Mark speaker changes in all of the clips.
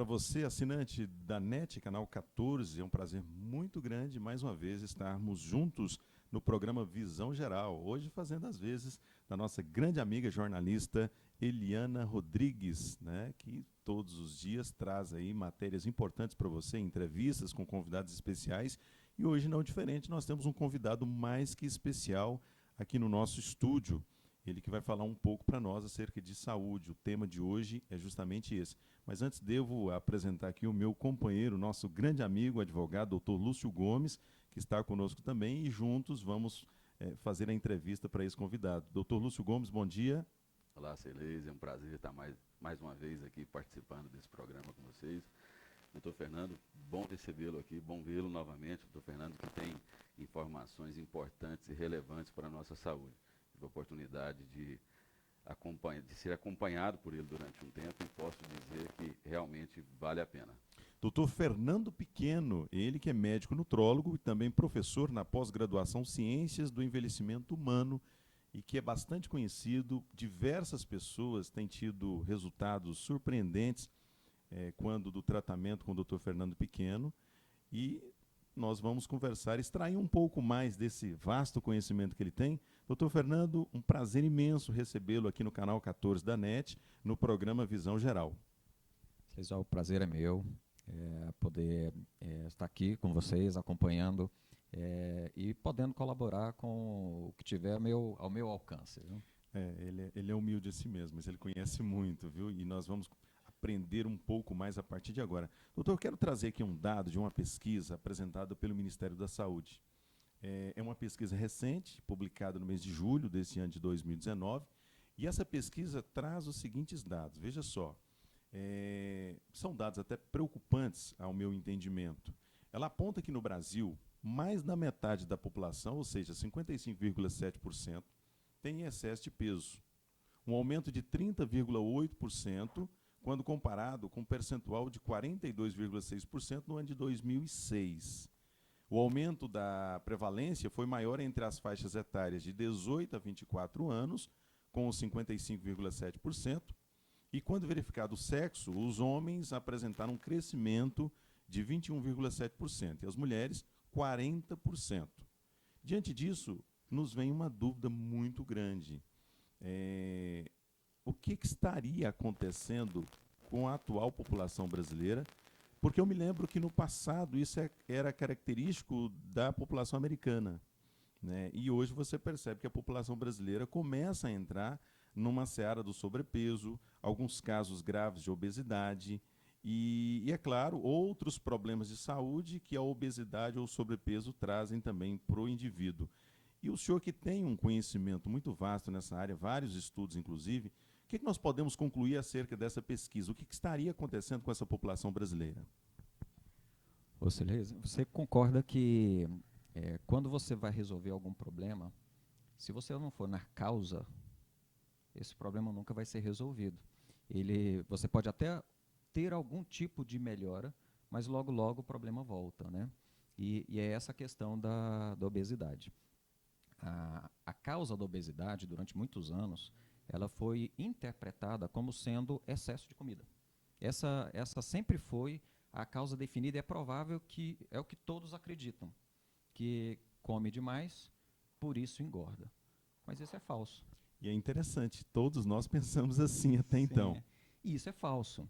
Speaker 1: você, assinante da NET, canal 14, é um prazer muito grande, mais uma vez, estarmos juntos no programa Visão Geral. Hoje fazendo as vezes da nossa grande amiga jornalista Eliana Rodrigues, né, que todos os dias traz aí matérias importantes para você, entrevistas com convidados especiais. E hoje, não diferente, nós temos um convidado mais que especial aqui no nosso estúdio. Ele que vai falar um pouco para nós acerca de saúde. O tema de hoje é justamente esse. Mas antes devo apresentar aqui o meu companheiro, nosso grande amigo, advogado, doutor Lúcio Gomes, que está conosco também, e juntos vamos fazer a entrevista para esse convidado. Doutor Lúcio Gomes, bom dia.
Speaker 2: Olá, Ceilês, é um prazer estar mais uma vez aqui participando desse programa com vocês. Doutor Fernando, bom recebê-lo aqui, bom vê-lo novamente. Doutor Fernando, que tem informações importantes e relevantes para a nossa saúde. Tive a oportunidade de ser acompanhado por ele durante um tempo e posso dizer que realmente vale a pena.
Speaker 1: Doutor Fernando Pequeno, ele que é médico nutrólogo e também professor na pós-graduação Ciências do Envelhecimento Humano e que é bastante conhecido. Diversas pessoas têm tido resultados surpreendentes quando do tratamento com o doutor Fernando Pequeno, e nós vamos conversar, extrair um pouco mais desse vasto conhecimento que ele tem. Doutor Fernando, um prazer imenso recebê-lo aqui no canal 14 da NET, no programa Visão Geral.
Speaker 3: O prazer é meu, poder estar aqui com vocês, acompanhando e podendo colaborar com o que tiver ao meu alcance. Viu?
Speaker 1: Ele é humilde assim mesmo, mas ele conhece muito, viu? E nós vamos aprender um pouco mais a partir de agora. Doutor, eu quero trazer aqui um dado de uma pesquisa apresentada pelo Ministério da Saúde. É uma pesquisa recente, publicada no mês de julho desse ano de 2019, e essa pesquisa traz os seguintes dados. Veja só, são dados até preocupantes ao meu entendimento. Ela aponta que no Brasil, mais da metade da população, ou seja, 55,7%, tem excesso de peso. Um aumento de 30,8%, quando comparado com um percentual de 42,6% no ano de 2006. O aumento da prevalência foi maior entre as faixas etárias de 18 a 24 anos, com 55,7%, e quando verificado o sexo, os homens apresentaram um crescimento de 21,7%, e as mulheres, 40%. Diante disso, nos vem uma dúvida muito grande. O que estaria acontecendo com a atual população brasileira? Porque eu me lembro que no passado isso era característico da população americana, né? E hoje você percebe que a população brasileira começa a entrar numa seara do sobrepeso, alguns casos graves de obesidade e, é claro, outros problemas de saúde que a obesidade ou o sobrepeso trazem também para o indivíduo. E o senhor, que tem um conhecimento muito vasto nessa área, vários estudos inclusive, o que nós podemos concluir acerca dessa pesquisa? O que estaria acontecendo com essa população brasileira?
Speaker 3: Ô, Celeza, você concorda que quando você vai resolver algum problema, se você não for na causa, esse problema nunca vai ser resolvido. Você pode até ter algum tipo de melhora, mas logo, logo o problema volta, né? E é essa questão da obesidade. A causa da obesidade, durante muitos anos, ela foi interpretada como sendo excesso de comida. Essa sempre foi a causa definida, e é provável que é o que todos acreditam, que come demais, por isso engorda. Mas isso é falso.
Speaker 1: E é interessante, todos nós pensamos assim até então.
Speaker 3: E isso é falso.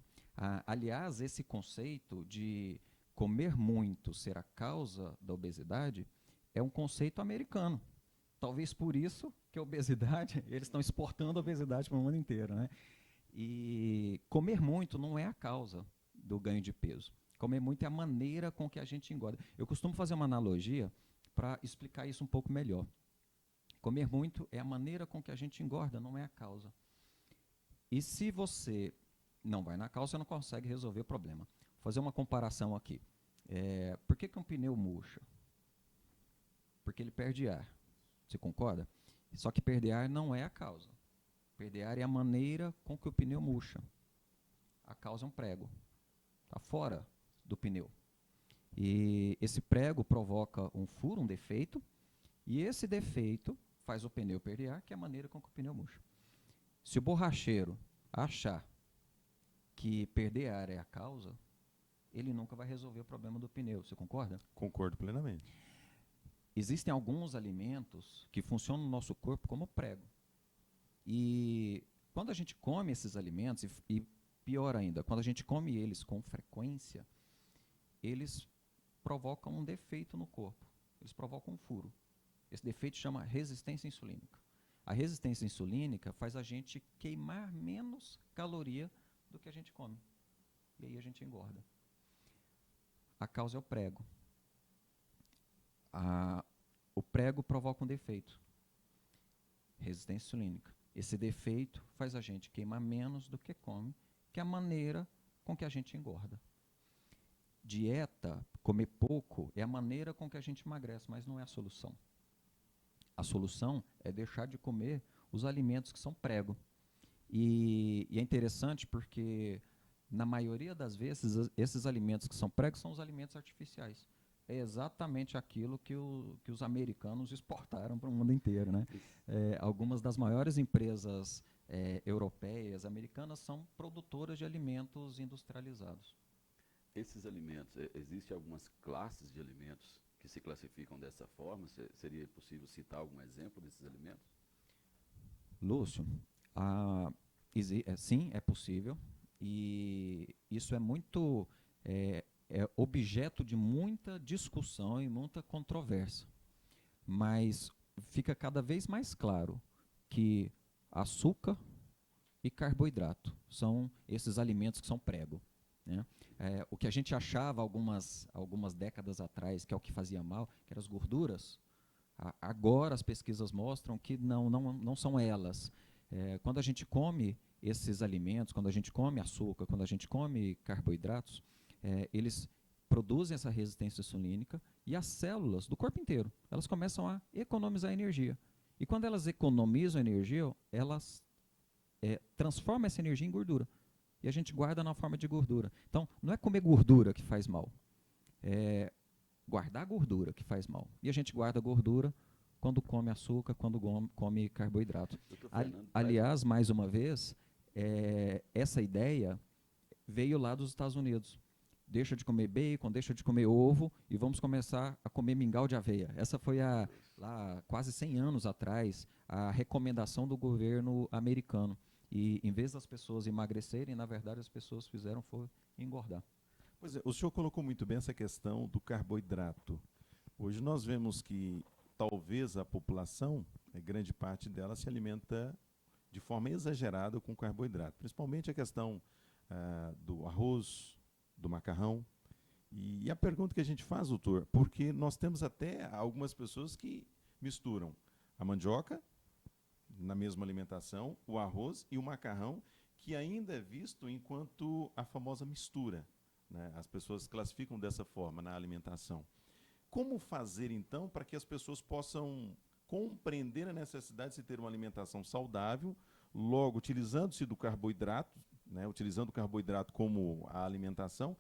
Speaker 3: Aliás, esse conceito de comer muito ser a causa da obesidade é um conceito americano. Talvez por isso que a obesidade, eles estão exportando a obesidade para o mundo inteiro, né? E comer muito não é a causa do ganho de peso. Comer muito é a maneira com que a gente engorda. Eu costumo fazer uma analogia para explicar isso um pouco melhor. Comer muito é a maneira com que a gente engorda, não é a causa. E se você não vai na causa, você não consegue resolver o problema. Vou fazer uma comparação aqui. Por que um pneu murcha? Porque ele perde ar. Você concorda? Só que perder ar não é a causa. Perder ar é a maneira com que o pneu murcha. A causa é um prego. Está fora do pneu. E esse prego provoca um furo, um defeito, e esse defeito faz o pneu perder ar, que é a maneira com que o pneu murcha. Se o borracheiro achar que perder ar é a causa, ele nunca vai resolver o problema do pneu. Você concorda?
Speaker 1: Concordo plenamente.
Speaker 3: Existem alguns alimentos que funcionam no nosso corpo como prego. E quando a gente come esses alimentos, e pior ainda, quando a gente come eles com frequência, eles provocam um defeito no corpo. Eles provocam um furo. Esse defeito chama resistência insulínica. A resistência insulínica faz a gente queimar menos caloria do que a gente come. E aí a gente engorda. A causa é o prego. O prego provoca um defeito. Resistência insulínica. Esse defeito faz a gente queimar menos do que come, que é a maneira com que a gente engorda. Dieta, comer pouco, é a maneira com que a gente emagrece, mas não é a solução. A solução é deixar de comer os alimentos que são prego. E é interessante porque, na maioria das vezes, esses alimentos que são prego são os alimentos artificiais. É exatamente aquilo que os americanos exportaram para o mundo inteiro, né? Algumas das maiores empresas europeias, americanas, são produtoras de alimentos industrializados.
Speaker 2: Esses alimentos, existem algumas classes de alimentos que se classificam dessa forma? Seria possível citar algum exemplo desses alimentos?
Speaker 3: Lúcio, sim, é possível. E isso é muito objeto de muita discussão e muita controvérsia. Mas fica cada vez mais claro que açúcar e carboidrato são esses alimentos que são prego, né? O que a gente achava algumas décadas atrás, que é o que fazia mal, que eram as gorduras, agora as pesquisas mostram que não são elas. Quando a gente come esses alimentos, quando a gente come açúcar, quando a gente come carboidratos, eles produzem essa resistência insulínica e as células do corpo inteiro, elas começam a economizar energia. E quando elas economizam energia, elas transformam essa energia em gordura. E a gente guarda na forma de gordura. Então, não é comer gordura que faz mal. É guardar gordura que faz mal. E a gente guarda gordura quando come açúcar, quando come carboidrato. Aliás, mais uma vez, essa ideia veio lá dos Estados Unidos. Deixa de comer bacon, deixa de comer ovo e vamos começar a comer mingau de aveia. Essa foi lá quase 100 anos atrás, a recomendação do governo americano. E em vez das pessoas emagrecerem, na verdade as pessoas fizeram foi engordar.
Speaker 1: Pois é, o senhor colocou muito bem essa questão do carboidrato. Hoje nós vemos que talvez a população, grande parte dela, se alimenta de forma exagerada com carboidrato. Principalmente a questão do arroz, do macarrão. E a pergunta que a gente faz, doutor, porque nós temos até algumas pessoas que misturam a mandioca na mesma alimentação, o arroz e o macarrão, que ainda é visto enquanto a famosa mistura, né? As pessoas classificam dessa forma na alimentação. Como fazer, então, para que as pessoas possam compreender a necessidade de se ter uma alimentação saudável, logo utilizando-se do carboidrato, né? Utilizando o carboidrato como a alimentação,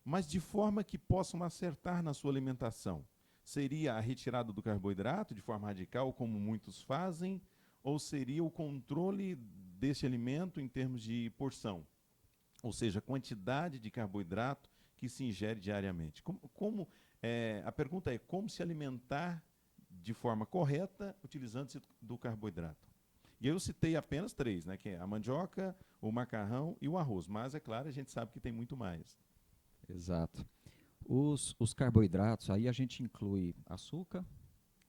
Speaker 1: mas de forma que possam acertar na sua alimentação? Seria a retirada do carboidrato de forma radical, como muitos fazem, ou seria o controle desse alimento em termos de porção? Ou seja, a quantidade de carboidrato que se ingere diariamente. A pergunta é como se alimentar de forma correta utilizando-se do carboidrato? E eu citei apenas 3, né, que é a mandioca, o macarrão e o arroz. Mas, é claro, a gente sabe que tem muito mais.
Speaker 3: Exato. Os carboidratos, aí a gente inclui açúcar,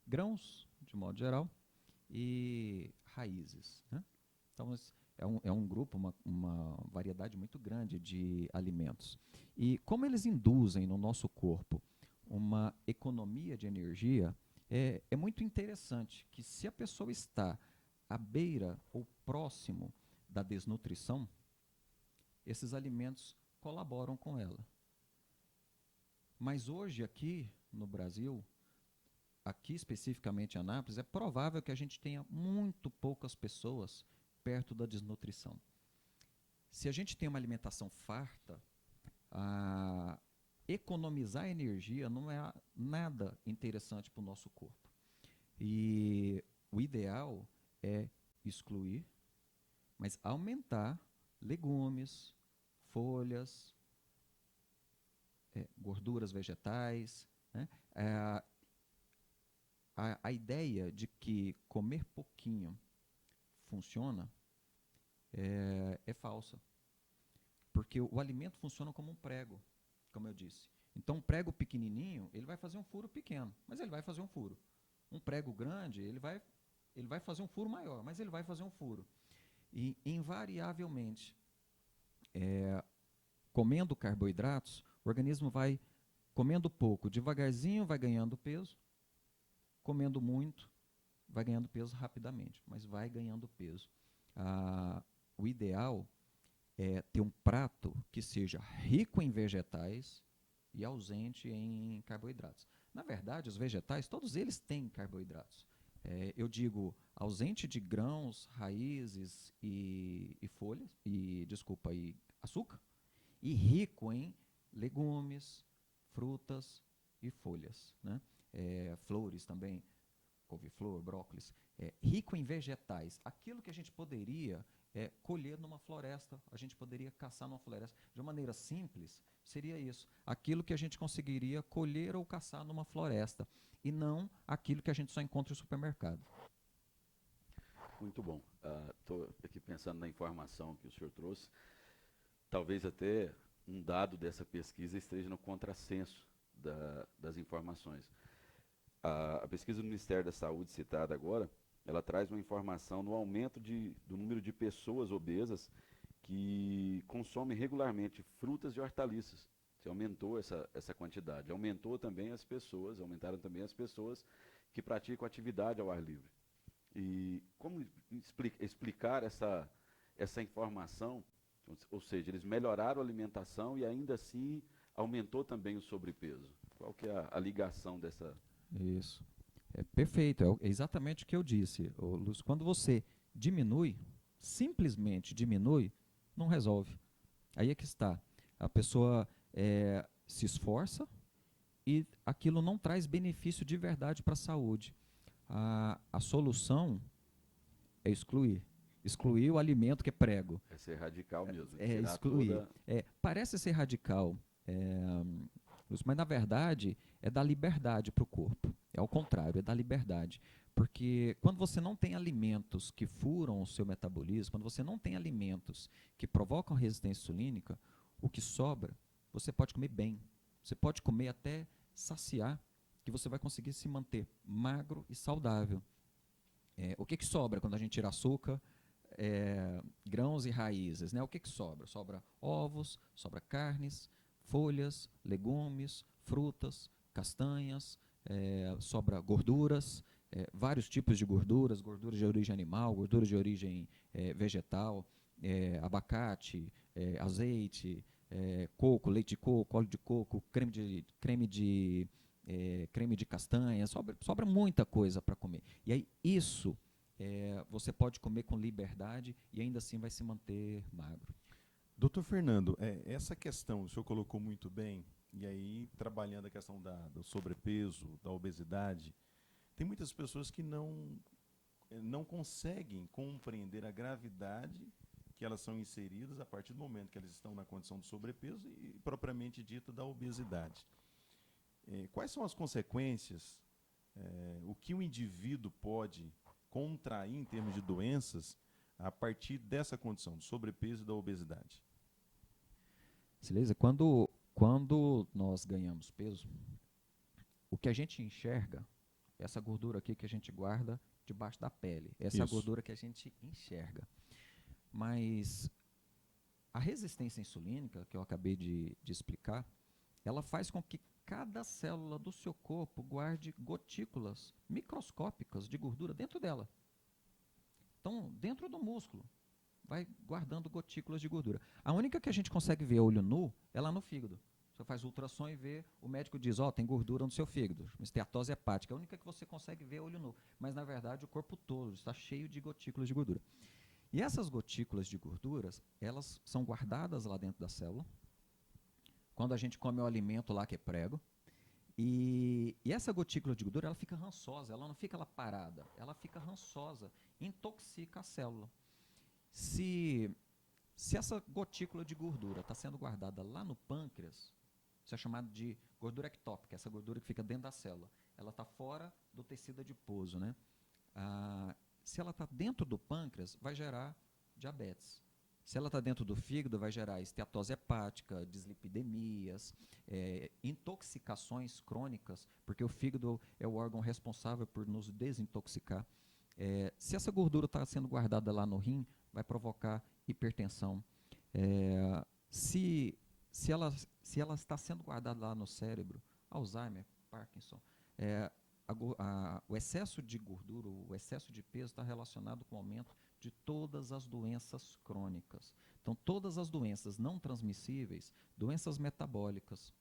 Speaker 3: grãos, de modo geral, e raízes, né? Então, é um grupo, uma variedade muito grande de alimentos. E como eles induzem no nosso corpo uma economia de energia, é muito interessante que se a pessoa está à beira ou próximo da desnutrição, esses alimentos colaboram com ela. Mas hoje aqui no Brasil, aqui especificamente em Anápolis, é provável que a gente tenha muito poucas pessoas perto da desnutrição. Se a gente tem uma alimentação farta, economizar energia não é nada interessante para o nosso corpo. E o ideal é excluir, mas aumentar legumes, folhas, gorduras vegetais, né? A ideia de que comer pouquinho funciona é falsa, porque o alimento funciona como um prego, como eu disse. Então, um prego pequenininho, ele vai fazer um furo pequeno, mas ele vai fazer um furo. Um prego grande, ele vai fazer um furo maior, mas ele vai fazer um furo. E, invariavelmente, comendo carboidratos, o organismo vai comendo pouco, devagarzinho vai ganhando peso, comendo muito, vai ganhando peso rapidamente, mas vai ganhando peso. O ideal é ter um prato que seja rico em vegetais e ausente em carboidratos. Na verdade, os vegetais, todos eles têm carboidratos. Eu digo ausente de grãos, raízes e folhas, e açúcar, e rico em legumes, frutas e folhas, né? Flores também, couve-flor, brócolis. Rico em vegetais, aquilo que a gente poderia colher numa floresta, a gente poderia caçar numa floresta. De uma maneira simples, seria isso. Aquilo que a gente conseguiria colher ou caçar numa floresta, e não aquilo que a gente só encontra no supermercado.
Speaker 2: Muito bom. Estou aqui pensando na informação que o senhor trouxe. Talvez até um dado dessa pesquisa esteja no contrassenso das informações. A pesquisa do Ministério da Saúde citada agora, ela traz uma informação no aumento do número de pessoas obesas que consomem regularmente frutas e hortaliças. Você aumentou essa quantidade. Aumentaram também as pessoas que praticam atividade ao ar livre. E como explicar essa informação? Ou seja, eles melhoraram a alimentação e ainda assim aumentou também o sobrepeso. Qual que é a ligação dessa...
Speaker 3: Isso. Perfeito, é exatamente o que eu disse, Lúcio. Quando você simplesmente diminui, não resolve. Aí é que está. A pessoa se esforça e aquilo não traz benefício de verdade para a saúde. A solução é excluir. Excluir o alimento que é prego.
Speaker 2: É ser radical mesmo.
Speaker 3: Excluir. Parece ser radical, mas na verdade é dar liberdade para o corpo. É ao contrário, é dar liberdade. Porque quando você não tem alimentos que furam o seu metabolismo, quando você não tem alimentos que provocam resistência insulínica, o que sobra, você pode comer bem. Você pode comer até saciar, que você vai conseguir se manter magro e saudável. O que sobra quando a gente tira açúcar, grãos e raízes, né? O que sobra? Sobra ovos, sobra carnes, folhas, legumes, frutas, castanhas, sobra gorduras, vários tipos de gorduras de origem animal, gorduras de origem vegetal, abacate, azeite, coco, leite de coco, óleo de coco, creme de castanha, sobra muita coisa para comer. E aí isso você pode comer com liberdade e ainda assim vai se manter magro.
Speaker 1: Doutor Fernando, essa questão o senhor colocou muito bem, e aí trabalhando a questão do sobrepeso, da obesidade, tem muitas pessoas que não conseguem compreender a gravidade que elas são inseridas a partir do momento que elas estão na condição de sobrepeso e propriamente dito da obesidade. Quais são as consequências, o que o indivíduo pode contrair em termos de doenças a partir dessa condição do sobrepeso e da obesidade?
Speaker 3: Beleza? Quando nós ganhamos peso, o que a gente enxerga, essa gordura aqui que a gente guarda debaixo da pele, essa é a gordura que a gente enxerga. Mas a resistência insulínica, que eu acabei de explicar, ela faz com que cada célula do seu corpo guarde gotículas microscópicas de gordura dentro dela. Então, dentro do músculo, vai guardando gotículas de gordura. A única que a gente consegue ver a olho nu é lá no fígado. Você faz ultrassom e vê, o médico diz, tem gordura no seu fígado, esteatose hepática, é a única que você consegue ver a olho nu. Mas, na verdade, o corpo todo está cheio de gotículas de gordura. E essas gotículas de gorduras, elas são guardadas lá dentro da célula, quando a gente come o alimento lá que é prego, e essa gotícula de gordura, ela fica rançosa, ela não fica lá parada, ela fica rançosa, intoxica a célula. Se essa gotícula de gordura está sendo guardada lá no pâncreas, Isso é chamado de gordura ectópica, essa gordura que fica dentro da célula. Ela está fora do tecido adiposo, né? Se ela está dentro do pâncreas, vai gerar diabetes. Se ela está dentro do fígado, vai gerar esteatose hepática, dislipidemias, intoxicações crônicas, porque o fígado é o órgão responsável por nos desintoxicar. Se essa gordura está sendo guardada lá no rim, vai provocar hipertensão. Se ela está sendo guardada lá no cérebro, Alzheimer, Parkinson, o excesso de gordura, o excesso de peso está relacionado com o aumento de todas as doenças crônicas. Então, todas as doenças não transmissíveis, doenças metabólicas,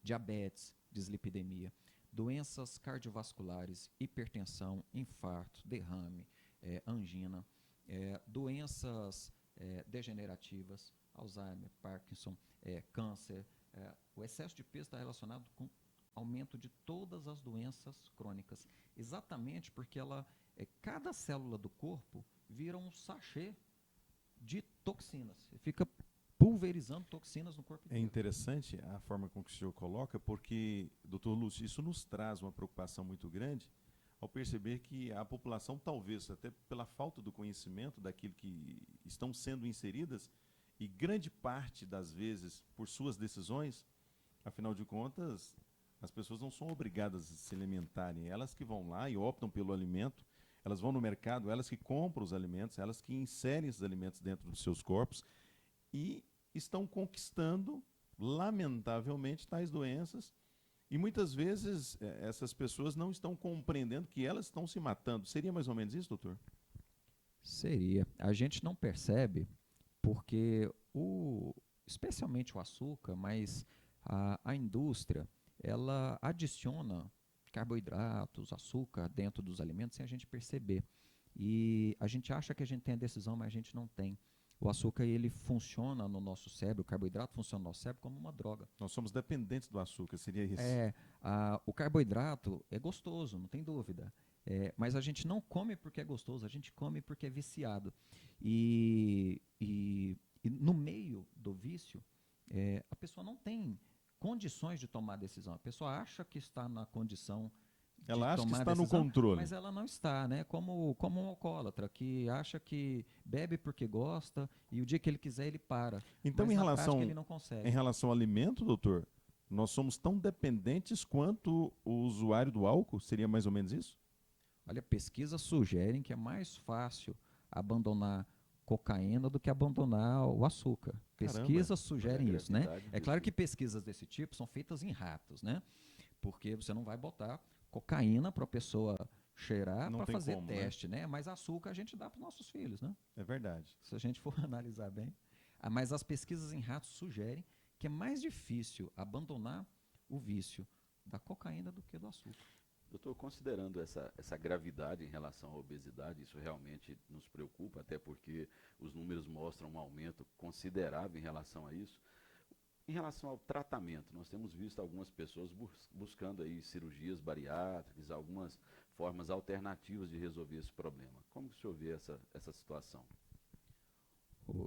Speaker 3: diabetes, dislipidemia, doenças cardiovasculares, hipertensão, infarto, derrame, angina, doenças degenerativas, Alzheimer, Parkinson, câncer. O excesso de peso está relacionado com aumento de todas as doenças crônicas, exatamente porque cada célula do corpo vira um sachê de toxinas, fica pulverizando toxinas no corpo inteiro.
Speaker 1: É interessante a forma com que o senhor coloca, porque, doutor Lúcio, isso nos traz uma preocupação muito grande ao perceber que a população, talvez até pela falta do conhecimento daquilo que estão sendo inseridas, e grande parte das vezes por suas decisões, afinal de contas, as pessoas não são obrigadas a se alimentarem, elas que vão lá e optam pelo alimento, elas vão no mercado, elas que compram os alimentos, elas que inserem esses alimentos dentro dos seus corpos e estão conquistando, lamentavelmente, tais doenças. E muitas vezes essas pessoas não estão compreendendo que elas estão se matando. Seria mais ou menos isso, doutor?
Speaker 3: Seria. A gente não percebe porque, especialmente o açúcar, mas a indústria, ela adiciona carboidratos, açúcar dentro dos alimentos sem a gente perceber. E a gente acha que a gente tem a decisão, mas a gente não tem. O açúcar, ele funciona no nosso cérebro, o carboidrato funciona no nosso cérebro como uma droga.
Speaker 1: Nós somos dependentes do açúcar, seria isso?
Speaker 3: O carboidrato é gostoso, não tem dúvida. Mas a gente não come porque é gostoso, a gente come porque é viciado. E no meio do vício, a pessoa não tem condições de tomar decisão. A pessoa acha que está na condição de
Speaker 1: ela acha que
Speaker 3: tomar
Speaker 1: está
Speaker 3: decisão,
Speaker 1: no controle.
Speaker 3: mas ela não está, né? Como um alcoólatra que acha que bebe porque gosta e o dia que ele quiser ele para.
Speaker 1: Então,
Speaker 3: mas
Speaker 1: em
Speaker 3: na
Speaker 1: relação,
Speaker 3: prática ele não consegue.
Speaker 1: em relação ao alimento, doutor, nós somos tão dependentes quanto o usuário do álcool? Seria mais ou menos isso?
Speaker 3: Olha, pesquisas sugerem que é mais fácil abandonar cocaína do que abandonar o açúcar. Pesquisas sugerem isso, né? É claro que pesquisas desse tipo são feitas em ratos, né? Porque você não vai botar cocaína para a pessoa cheirar para fazer como, teste, né? Mas açúcar a gente dá para os nossos filhos, né?
Speaker 1: É verdade.
Speaker 3: Se a gente for analisar bem. Mas as pesquisas em ratos sugerem que é mais difícil abandonar o vício da cocaína do que do açúcar.
Speaker 2: Doutor, considerando essa gravidade em relação à obesidade, isso realmente nos preocupa, até porque os números mostram um aumento considerável em relação a isso. Em relação ao tratamento, nós temos visto algumas pessoas buscando aí cirurgias bariátricas, algumas formas alternativas de resolver esse problema. Como que o senhor vê essa situação?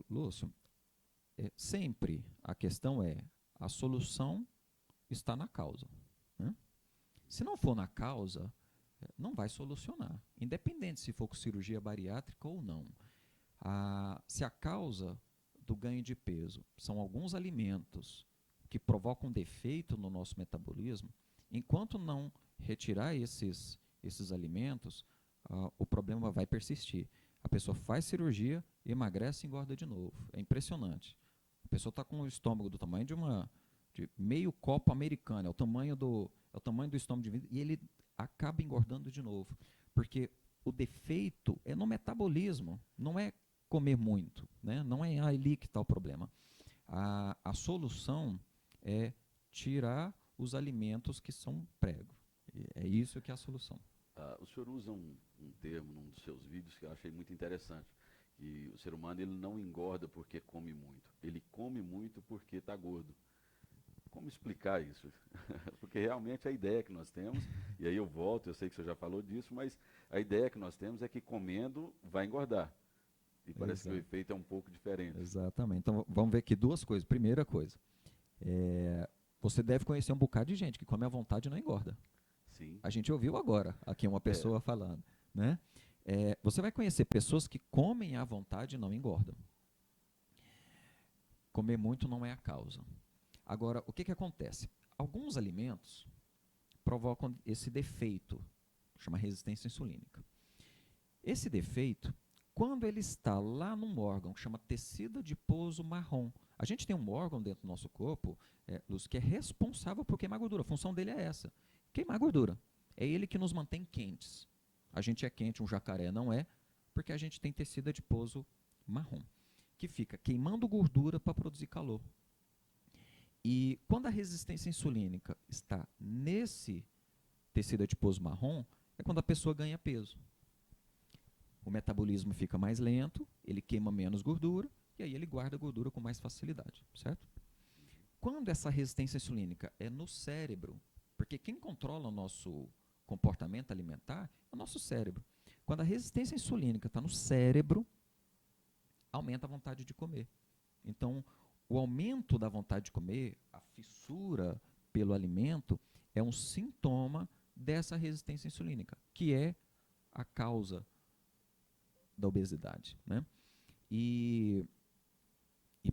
Speaker 3: Lúcio, sempre a questão a solução está na causa, né? Se não for na causa, não vai solucionar, independente se for com cirurgia bariátrica ou não. Se a causa do ganho de peso são alguns alimentos que provocam defeito no nosso metabolismo, enquanto não retirar esses alimentos, o problema vai persistir. A pessoa faz cirurgia, emagrece e engorda de novo. É impressionante. A pessoa está com o estômago do tamanho de meio copo americano, é o tamanho do estômago de vidro, e ele acaba engordando de novo. Porque o defeito é no metabolismo, não é comer muito, né? Não é ali que está o problema. A solução é tirar os alimentos que são prego. É isso que é a solução.
Speaker 2: O senhor usa um termo num dos seus vídeos que eu achei muito interessante, que o ser humano ele não engorda porque come muito, ele come muito porque está gordo. Como explicar isso? Porque realmente a ideia que nós temos, e aí eu volto, eu sei que o senhor já falou disso, mas a ideia que nós temos é que comendo vai engordar. E parece que o efeito é um pouco diferente.
Speaker 3: Exatamente. Então vamos ver aqui duas coisas. Primeira coisa, Você deve conhecer um bocado de gente que come à vontade e não engorda.
Speaker 2: Sim.
Speaker 3: A gente ouviu agora aqui uma pessoa falando, né? Você vai conhecer pessoas que comem à vontade e não engordam. Comer muito não é a causa. Agora, o que acontece? Alguns alimentos provocam esse defeito, chama resistência insulínica. Esse defeito, quando ele está lá num órgão que chama tecido adiposo marrom, a gente tem um órgão dentro do nosso corpo, Lúcio, que é responsável por queimar gordura. A função dele é essa, queimar gordura. É ele que nos mantém quentes. A gente é quente, um jacaré não é, porque a gente tem tecido adiposo marrom, que fica queimando gordura para produzir calor. E quando a resistência insulínica está nesse tecido adiposo marrom, é quando a pessoa ganha peso. O metabolismo fica mais lento, ele queima menos gordura, e aí ele guarda gordura com mais facilidade, certo? Quando essa resistência insulínica é no cérebro, porque quem controla o nosso comportamento alimentar é o nosso cérebro. Quando a resistência insulínica está no cérebro, aumenta a vontade de comer. Então, o aumento da vontade de comer, a fissura pelo alimento, é um sintoma dessa resistência insulínica, que é a causa da obesidade, né? E,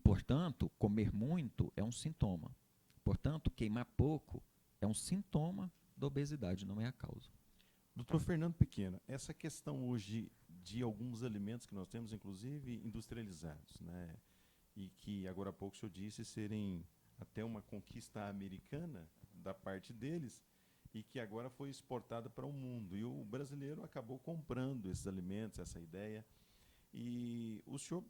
Speaker 3: portanto, comer muito é um sintoma. Portanto, queimar pouco é um sintoma da obesidade, não é a causa.
Speaker 1: Doutor Fernando Pequeno, essa questão hoje de alguns alimentos que nós temos, inclusive industrializados, né? E que agora há pouco o senhor disse serem até uma conquista americana da parte deles e que agora foi exportada para o mundo. E o brasileiro acabou comprando esses alimentos, essa ideia. E o senhor,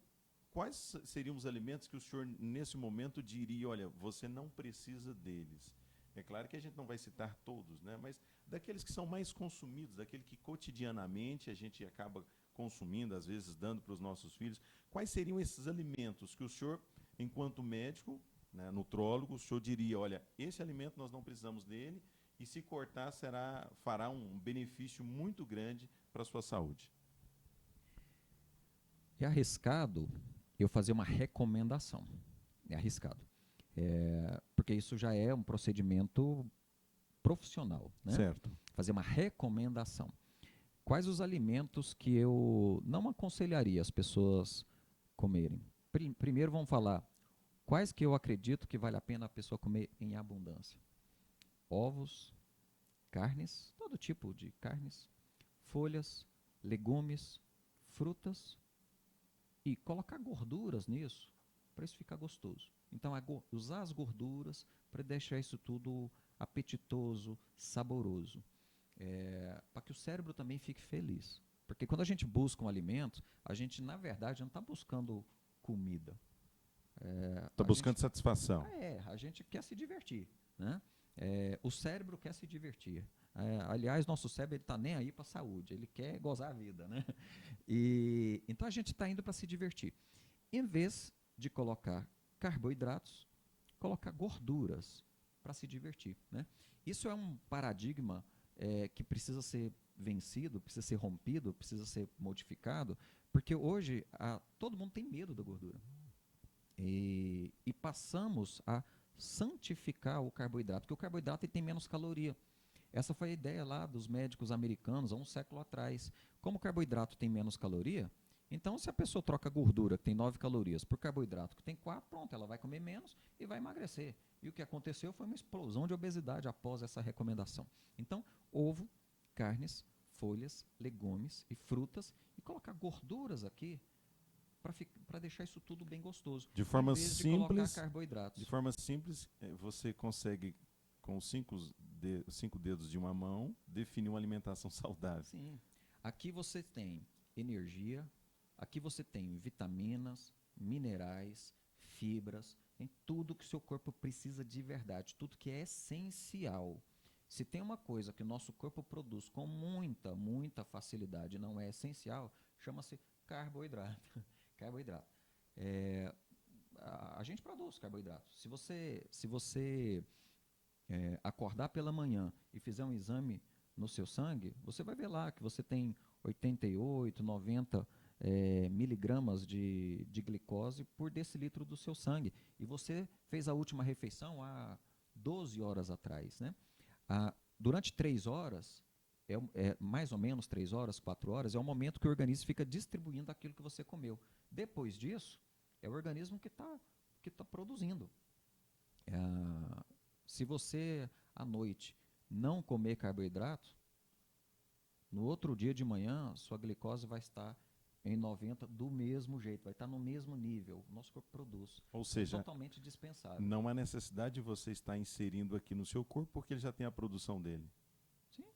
Speaker 1: quais seriam os alimentos que o senhor, nesse momento, diria, olha, você não precisa deles? É claro que a gente não vai citar todos, né? Mas daqueles que são mais consumidos, daquele que cotidianamente a gente acaba consumindo, às vezes dando para os nossos filhos, quais seriam esses alimentos que o senhor, enquanto médico, né, nutrólogo, o senhor diria, olha, esse alimento nós não precisamos dele e se cortar fará um benefício muito grande para a sua saúde?
Speaker 3: É arriscado eu fazer uma recomendação. É arriscado. Porque isso já é um procedimento profissional, né?
Speaker 1: Certo.
Speaker 3: Fazer uma recomendação. Quais os alimentos que eu não aconselharia as pessoas comerem? Primeiro vamos falar quais que eu acredito que vale a pena a pessoa comer em abundância. Ovos, carnes, todo tipo de carnes, folhas, legumes, frutas e colocar gorduras nisso para isso ficar gostoso. Então, usar as gorduras para deixar isso tudo apetitoso, saboroso. Para que o cérebro também fique feliz. Porque quando a gente busca um alimento, a gente, na verdade, não está buscando comida.
Speaker 1: Está buscando satisfação.
Speaker 3: A gente quer se divertir, né? O cérebro quer se divertir. Aliás, nosso cérebro está nem aí para a saúde, ele quer gozar a vida, né? Então a gente está indo para se divertir. Em vez de colocar carboidratos, colocar gorduras para se divertir, né? Isso é um paradigma que precisa ser vencido, precisa ser rompido, precisa ser modificado, porque hoje todo mundo tem medo da gordura. E passamos a santificar o carboidrato, porque o carboidrato tem menos caloria. Essa foi a ideia lá dos médicos americanos há um século atrás. Como o carboidrato tem menos caloria, então se a pessoa troca gordura, que tem 9 calorias, por carboidrato, que tem 4, pronto, ela vai comer menos e vai emagrecer. E o que aconteceu foi uma explosão de obesidade após essa recomendação. Então, ovo, carnes, folhas, legumes e frutas, e colocar gorduras aqui para deixar isso tudo bem gostoso.
Speaker 1: De forma simples,
Speaker 3: carboidratos.
Speaker 1: De forma simples, você consegue, com os 5 dedos de uma mão, definir uma alimentação saudável.
Speaker 3: Sim. Aqui você tem energia, aqui você tem vitaminas, minerais, fibras, tem tudo que o seu corpo precisa de verdade, tudo que é essencial. Se tem uma coisa que o nosso corpo produz com muita, muita facilidade, não é essencial, chama-se carboidrato. Carboidrato. A gente produz carboidrato. Se você acordar pela manhã e fizer um exame no seu sangue, você vai ver lá que você tem 88, 90 miligramas de glicose por decilitro do seu sangue. E você fez a última refeição há 12 horas atrás, né? Durante 3 horas, mais ou menos 3 horas, 4 horas, é o momento que o organismo fica distribuindo aquilo que você comeu. Depois disso, é o organismo que tá produzindo. Se você, à noite, não comer carboidrato, no outro dia de manhã, sua glicose vai estar em 90 do mesmo jeito, vai estar no mesmo nível. O nosso corpo produz.
Speaker 1: Ou seja,
Speaker 3: totalmente dispensável.
Speaker 1: não há necessidade de você estar inserindo aqui no seu corpo, porque ele já tem a produção dele.
Speaker 3: Sim.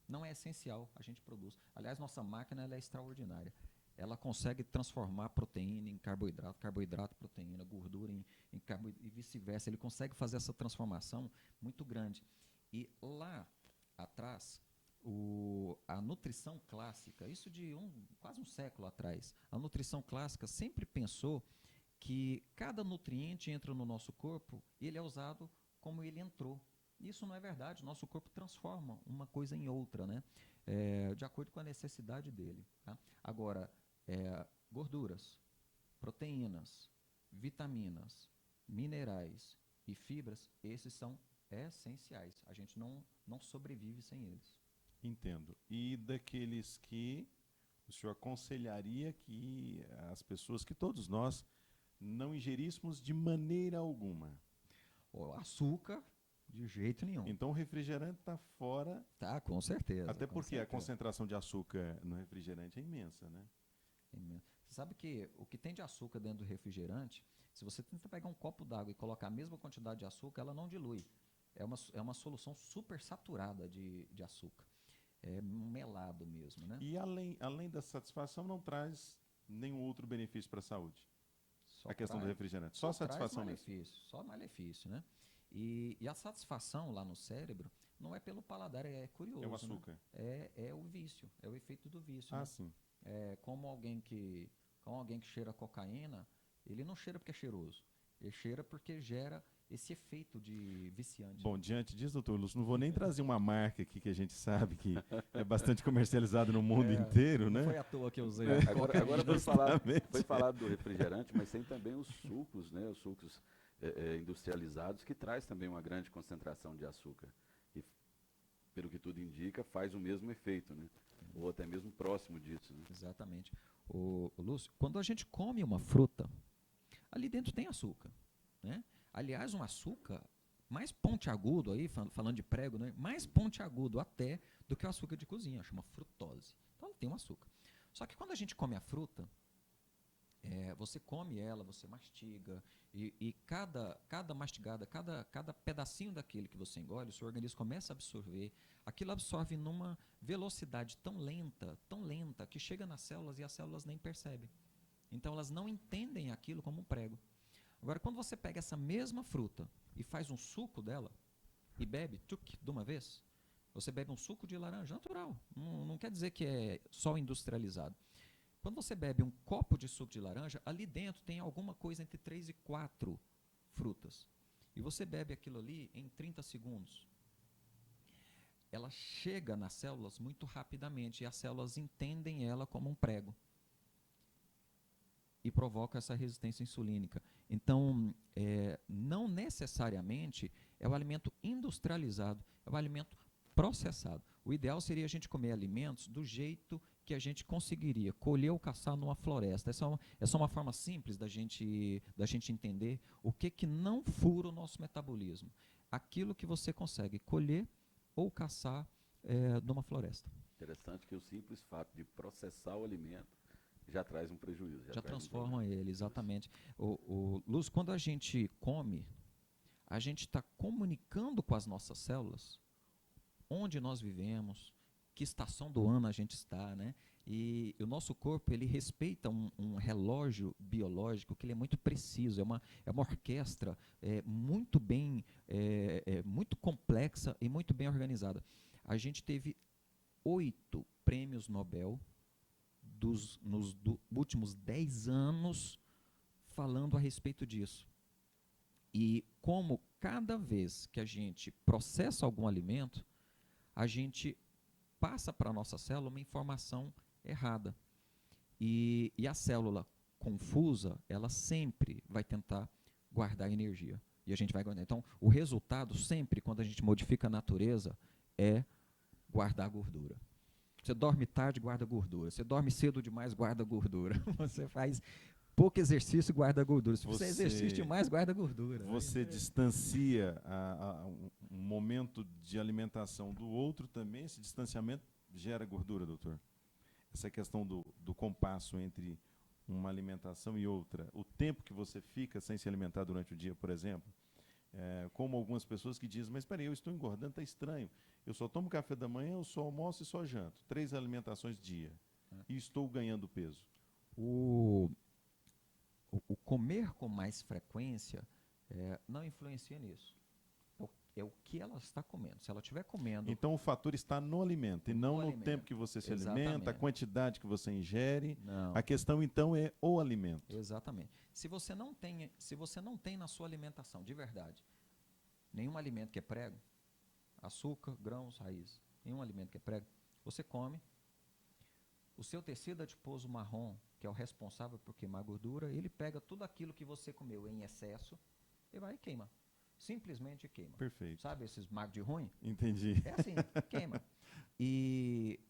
Speaker 3: Não é essencial, a gente produz. Aliás, nossa máquina ela é extraordinária. Ela consegue transformar proteína em carboidrato, carboidrato, proteína, gordura em carboidrato e vice-versa. Ele consegue fazer essa transformação muito grande. E lá atrás, a nutrição clássica, isso de quase um século atrás, a nutrição clássica sempre pensou que cada nutriente entra no nosso corpo e ele é usado como ele entrou. Isso não é verdade, nosso corpo transforma uma coisa em outra, né? De acordo com a necessidade dele. Tá? Agora, gorduras, proteínas, vitaminas, minerais e fibras, esses são essenciais. A gente não sobrevive sem eles.
Speaker 1: Entendo. E daqueles que o senhor aconselharia que as pessoas, que todos nós, não ingeríssemos de maneira alguma?
Speaker 3: O açúcar, de jeito nenhum.
Speaker 1: Então o refrigerante está fora.
Speaker 3: Tá, com certeza.
Speaker 1: Até
Speaker 3: com
Speaker 1: porque a
Speaker 3: certeza.
Speaker 1: concentração de açúcar no refrigerante é imensa, né?
Speaker 3: Você sabe que o que tem de açúcar dentro do refrigerante, se você tenta pegar um copo d'água e colocar a mesma quantidade de açúcar, ela não dilui. É uma solução super saturada de açúcar. É melado mesmo, né?
Speaker 1: E além da satisfação, não traz nenhum outro benefício para a saúde? A questão do refrigerante. Só satisfação mesmo.
Speaker 3: Só malefício, né? E a satisfação lá no cérebro não é pelo paladar, é curioso.
Speaker 1: É o açúcar.
Speaker 3: Né? É o vício, é o efeito do vício.
Speaker 1: Ah,
Speaker 3: né?
Speaker 1: sim.
Speaker 3: Como alguém que cheira cocaína, ele não cheira porque é cheiroso. Ele cheira porque gera esse efeito de viciante.
Speaker 1: Bom, diante disso, doutor Lúcio, não vou nem trazer uma marca aqui que a gente sabe que é bastante comercializada no mundo inteiro, né?
Speaker 3: Não foi à toa que eu usei.
Speaker 2: Agora foi falado do refrigerante, mas tem também os sucos, né? Os sucos industrializados, que traz também uma grande concentração de açúcar. E, pelo que tudo indica, faz o mesmo efeito, né? Ou até mesmo próximo disso. Né?
Speaker 3: Exatamente. Lúcio, quando a gente come uma fruta, ali dentro tem açúcar, né? Aliás, um açúcar mais pontiagudo, aí, falando de prego, né? Mais pontiagudo até do que o açúcar de cozinha, chama frutose. Então, ela tem um açúcar. Só que quando a gente come a fruta, você come ela, você mastiga, e cada mastigada, cada pedacinho daquele que você engole, o seu organismo começa a absorver, aquilo absorve numa velocidade tão lenta, que chega nas células e as células nem percebem. Então, elas não entendem aquilo como um prego. Agora, quando você pega essa mesma fruta e faz um suco dela e bebe, de uma vez, você bebe um suco de laranja natural. Não quer dizer que é só industrializado. Quando você bebe um copo de suco de laranja, ali dentro tem alguma coisa entre 3 e 4 frutas. E você bebe aquilo ali em 30 segundos. Ela chega nas células muito rapidamente e as células entendem ela como um prego. E provoca essa resistência insulínica. Então, não necessariamente é o alimento industrializado, é o alimento processado. O ideal seria a gente comer alimentos do jeito que a gente conseguiria colher ou caçar numa floresta. Essa é uma forma simples da gente entender o que não fura o nosso metabolismo. Aquilo que você consegue colher ou caçar numa floresta.
Speaker 2: Interessante que o simples fato de processar o alimento já traz um prejuízo.
Speaker 3: Já transforma ele, exatamente. Luz, quando a gente come, a gente está comunicando com as nossas células onde nós vivemos, que estação do ano a gente está, né? E o nosso corpo, ele respeita um relógio biológico que ele é muito preciso, é uma orquestra muito bem, muito complexa e muito bem organizada. A gente teve 8 prêmios Nobel nos últimos 10 anos falando a respeito disso. E como cada vez que a gente processa algum alimento, a gente passa para a nossa célula uma informação errada. E a célula confusa, ela sempre vai tentar guardar energia. E a gente vai guardar. Então, o resultado sempre, quando a gente modifica a natureza, é guardar gordura. Você dorme tarde, guarda gordura. Você dorme cedo demais, guarda gordura. Você faz pouco exercício, guarda gordura. Se você exercício demais, guarda gordura.
Speaker 1: Você distancia um momento de alimentação do outro também. Esse distanciamento gera gordura, doutor? Essa questão do compasso entre uma alimentação e outra. O tempo que você fica sem se alimentar durante o dia, por exemplo. Como algumas pessoas que dizem, mas espera aí, eu estou engordando, está estranho. Eu só tomo café da manhã, eu só almoço e só janto. 3 alimentações dia. E estou ganhando peso.
Speaker 3: O comer com mais frequência não influencia nisso. É o que ela está comendo. Se ela estiver comendo...
Speaker 1: Então o fator está no alimento e não no tempo que você se alimenta, a quantidade que você ingere.
Speaker 3: Não.
Speaker 1: A questão então é o alimento.
Speaker 3: Exatamente. Se você não tem na sua alimentação, de verdade, nenhum alimento que é prego, açúcar, grãos, raiz, nenhum alimento que é prego, você come, o seu tecido adiposo marrom, que é o responsável por queimar gordura, ele pega tudo aquilo que você comeu em excesso e vai e queima. Simplesmente queima.
Speaker 1: Perfeito.
Speaker 3: Sabe esses magos de ruim?
Speaker 1: Entendi.
Speaker 3: É assim, queima.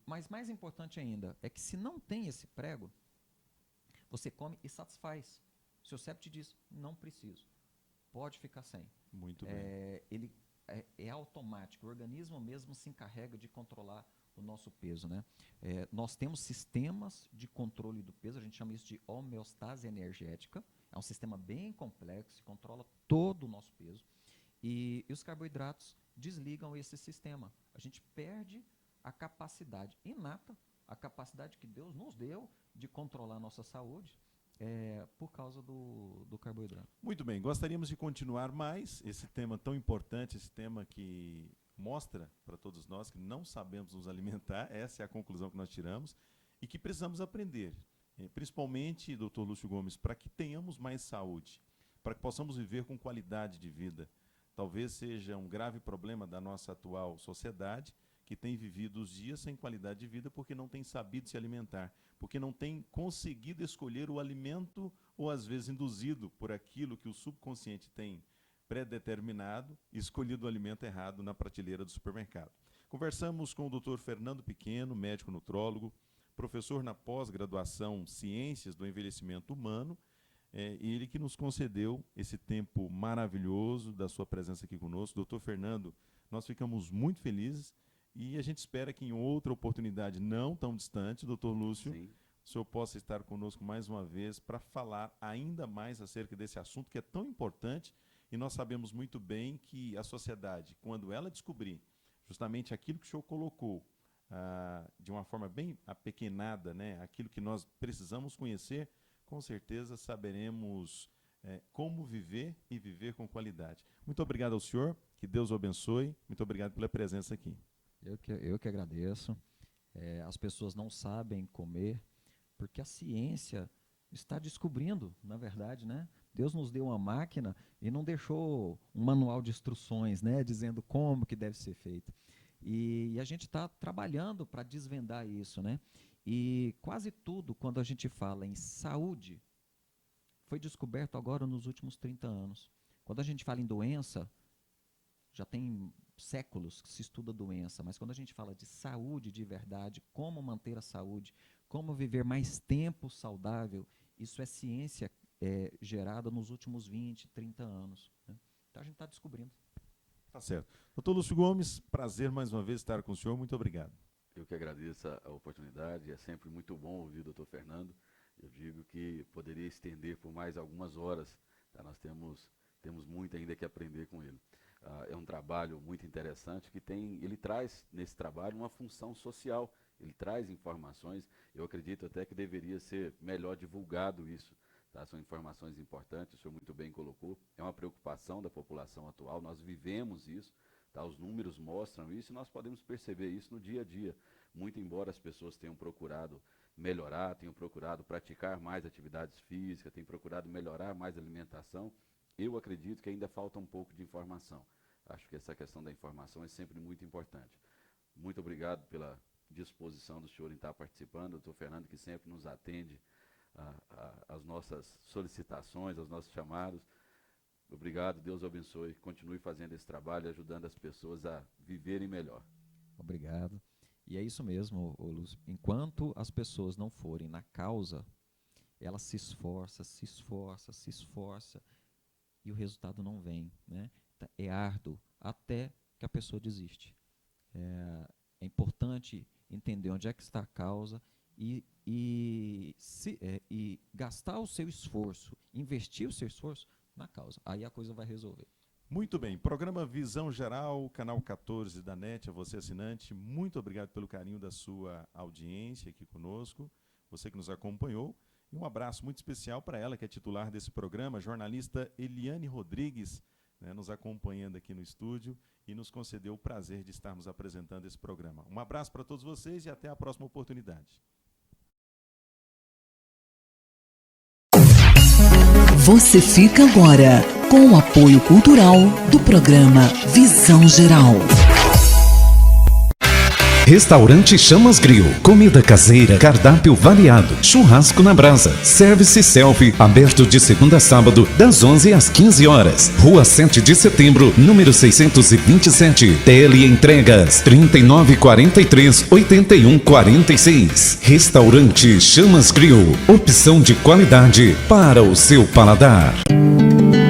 Speaker 3: Mas mais importante ainda, é que se não tem esse prego, você come e satisfaz. O seu cérebro te diz, não preciso. Pode ficar sem.
Speaker 1: Muito bem.
Speaker 3: Ele é automático. O organismo mesmo se encarrega de controlar o nosso peso, né? Nós temos sistemas de controle do peso, a gente chama isso de homeostase energética. É um sistema bem complexo, que controla todo o nosso peso. E os carboidratos desligam esse sistema. A gente perde a capacidade inata, a capacidade que Deus nos deu de controlar a nossa saúde por causa do carboidrato.
Speaker 1: Muito bem, gostaríamos de continuar mais esse tema tão importante, esse tema que mostra para todos nós que não sabemos nos alimentar, essa é a conclusão que nós tiramos, e que precisamos aprender, principalmente, doutor Lúcio Gomes, para que tenhamos mais saúde, para que possamos viver com qualidade de vida. Talvez seja um grave problema da nossa atual sociedade, que tem vivido os dias sem qualidade de vida porque não tem sabido se alimentar, porque não tem conseguido escolher o alimento ou às vezes induzido por aquilo que o subconsciente tem pré-determinado e escolhido o alimento errado na prateleira do supermercado. Conversamos com o Dr. Fernando Pequeno, médico nutrólogo, professor na pós-graduação Ciências do Envelhecimento Humano, e ele que nos concedeu esse tempo maravilhoso da sua presença aqui conosco. Doutor Fernando, nós ficamos muito felizes e a gente espera que em outra oportunidade não tão distante, doutor Lúcio,
Speaker 2: Sim.
Speaker 1: o senhor possa estar conosco mais uma vez para falar ainda mais acerca desse assunto que é tão importante, e nós sabemos muito bem que a sociedade, quando ela descobrir justamente aquilo que o senhor colocou, de uma forma bem apequenada, né, aquilo que nós precisamos conhecer, com certeza saberemos como viver e viver com qualidade. Muito obrigado ao senhor, que Deus o abençoe, muito obrigado pela presença aqui.
Speaker 3: Eu que agradeço. As pessoas não sabem comer porque a ciência está descobrindo, na verdade, né? Deus nos deu uma máquina e não deixou um manual de instruções, né, dizendo como que deve ser feito. E a gente está trabalhando para desvendar isso, né? E quase tudo, quando a gente fala em saúde, foi descoberto agora nos últimos 30 anos. Quando a gente fala em doença, já tem séculos que se estuda doença, mas quando a gente fala de saúde de verdade, como manter a saúde, como viver mais tempo saudável, isso é ciência gerada nos últimos 20, 30 anos. Né? Então a gente está descobrindo.
Speaker 1: Tá certo. Doutor Lúcio Gomes, prazer mais uma vez estar com o senhor, muito obrigado.
Speaker 2: Eu que agradeço a oportunidade, é sempre muito bom ouvir o doutor Fernando. Eu digo que poderia estender por mais algumas horas, tá? Nós temos muito ainda que aprender com ele. É um trabalho muito interessante que ele traz nesse trabalho uma função social, ele traz informações, eu acredito até que deveria ser melhor divulgado isso, tá? São informações importantes, o senhor muito bem colocou, é uma preocupação da população atual, nós vivemos isso, tá? Os números mostram isso e nós podemos perceber isso no dia a dia, muito embora as pessoas tenham procurado melhorar, tenham procurado praticar mais atividades físicas, tenham procurado melhorar mais a alimentação, eu acredito que ainda falta um pouco de informação. Acho que essa questão da informação é sempre muito importante. Muito obrigado pela disposição do senhor em estar participando, doutor Fernando, que sempre nos atende às nossas solicitações, aos nossos chamados. Obrigado, Deus abençoe. Continue fazendo esse trabalho, ajudando as pessoas a viverem melhor.
Speaker 3: Obrigado. E é isso mesmo, ô Lúcio. Enquanto as pessoas não forem na causa, ela se esforça, e o resultado não vem, né? É árduo até que a pessoa desiste. É importante entender onde é que está a causa e gastar o seu esforço, investir o seu esforço na causa. Aí a coisa vai resolver.
Speaker 1: Muito bem, programa Visão Geral, canal 14 da NET, a você assinante, muito obrigado pelo carinho da sua audiência aqui conosco, você que nos acompanhou, e um abraço muito especial para ela, que é titular desse programa, a jornalista Eliane Rodrigues, né, nos acompanhando aqui no estúdio e nos concedeu o prazer de estarmos apresentando esse programa. Um abraço para todos vocês e até a próxima oportunidade.
Speaker 4: Você fica agora com o apoio cultural do programa Visão Geral.
Speaker 5: Restaurante Chamas Grill, comida caseira, cardápio variado, churrasco na brasa, service selfie, aberto de segunda a sábado, das 11 às 15 horas. Rua 7 de Setembro, número 627. Tele Entregas, 3943-8146. Restaurante Chamas Grill, opção de qualidade para o seu paladar.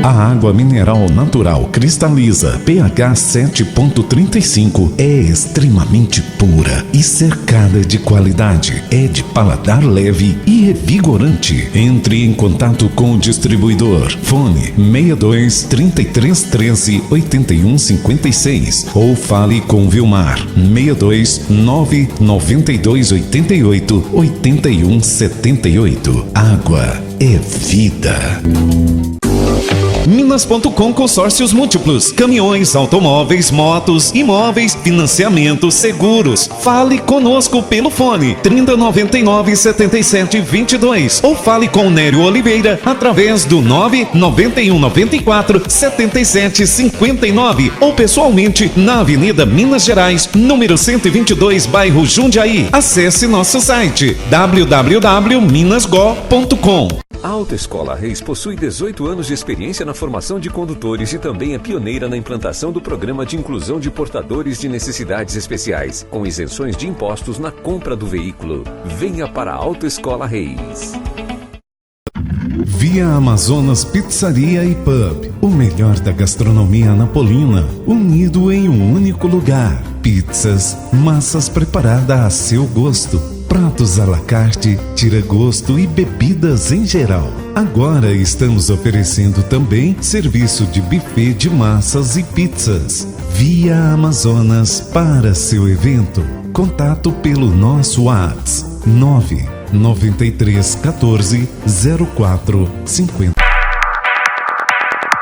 Speaker 5: A água mineral natural cristaliza pH 7.35 é extremamente pura e cercada de qualidade. É de paladar leve e revigorante. Entre em contato com o distribuidor. Fone 62 3313 8156 ou fale com Vilmar 62 992 88 8178. Água é vida. Minas.com Consórcios Múltiplos, caminhões, automóveis, motos, imóveis, financiamentos, seguros. Fale conosco pelo fone 3099-7722 ou fale com Nério Oliveira através do 99194-7759 ou pessoalmente na Avenida Minas Gerais, número 122, bairro Jundiaí. Acesse nosso site www.minasgo.com.
Speaker 6: A Autoescola Reis possui 18 anos de experiência na formação de condutores e também é pioneira na implantação do programa de inclusão de portadores de necessidades especiais, com isenções de impostos na compra do veículo. Venha para a Autoescola Reis.
Speaker 5: Via Amazonas Pizzaria e Pub, o melhor da gastronomia napolina, unido em um único lugar. Pizzas, massas preparadas a seu gosto, pratos à la carte, tira-gosto e bebidas em geral. Agora estamos oferecendo também serviço de buffet de massas e pizzas. Via Amazonas para seu evento. Contato pelo nosso WhatsApp 99314 0450.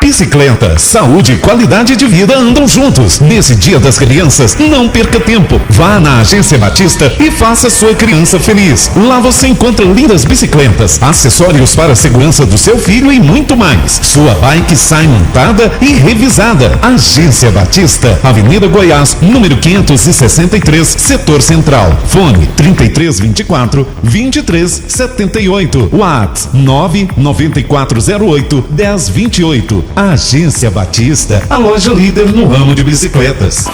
Speaker 7: Bicicleta, saúde e qualidade de vida andam juntos. Nesse Dia das Crianças, não perca tempo. Vá na Agência Batista e faça sua criança feliz. Lá você encontra lindas bicicletas, acessórios para a segurança do seu filho e muito mais. Sua bike sai montada e revisada. Agência Batista, Avenida Goiás, número 563, Setor Central. Fone 3324-2378. WhatsApp 99408-1028. Agência Batista, a loja líder no ramo de bicicletas.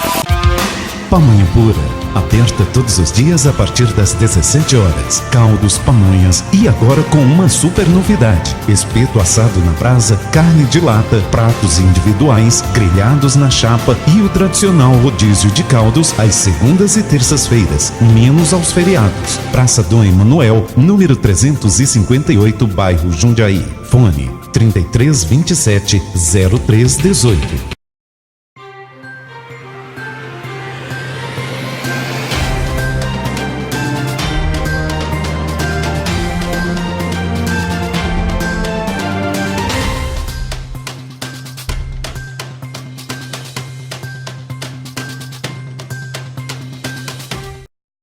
Speaker 5: Pamonha Pura, aberta todos os dias a partir das 17 horas. Caldos, pamonhas e agora com uma super novidade: espeto assado na brasa, carne de lata, pratos individuais, grelhados na chapa e o tradicional rodízio de caldos às segundas e terças-feiras, menos aos feriados. Praça Dom Emanuel, número 358, bairro Jundiaí. Fone 3327-0318.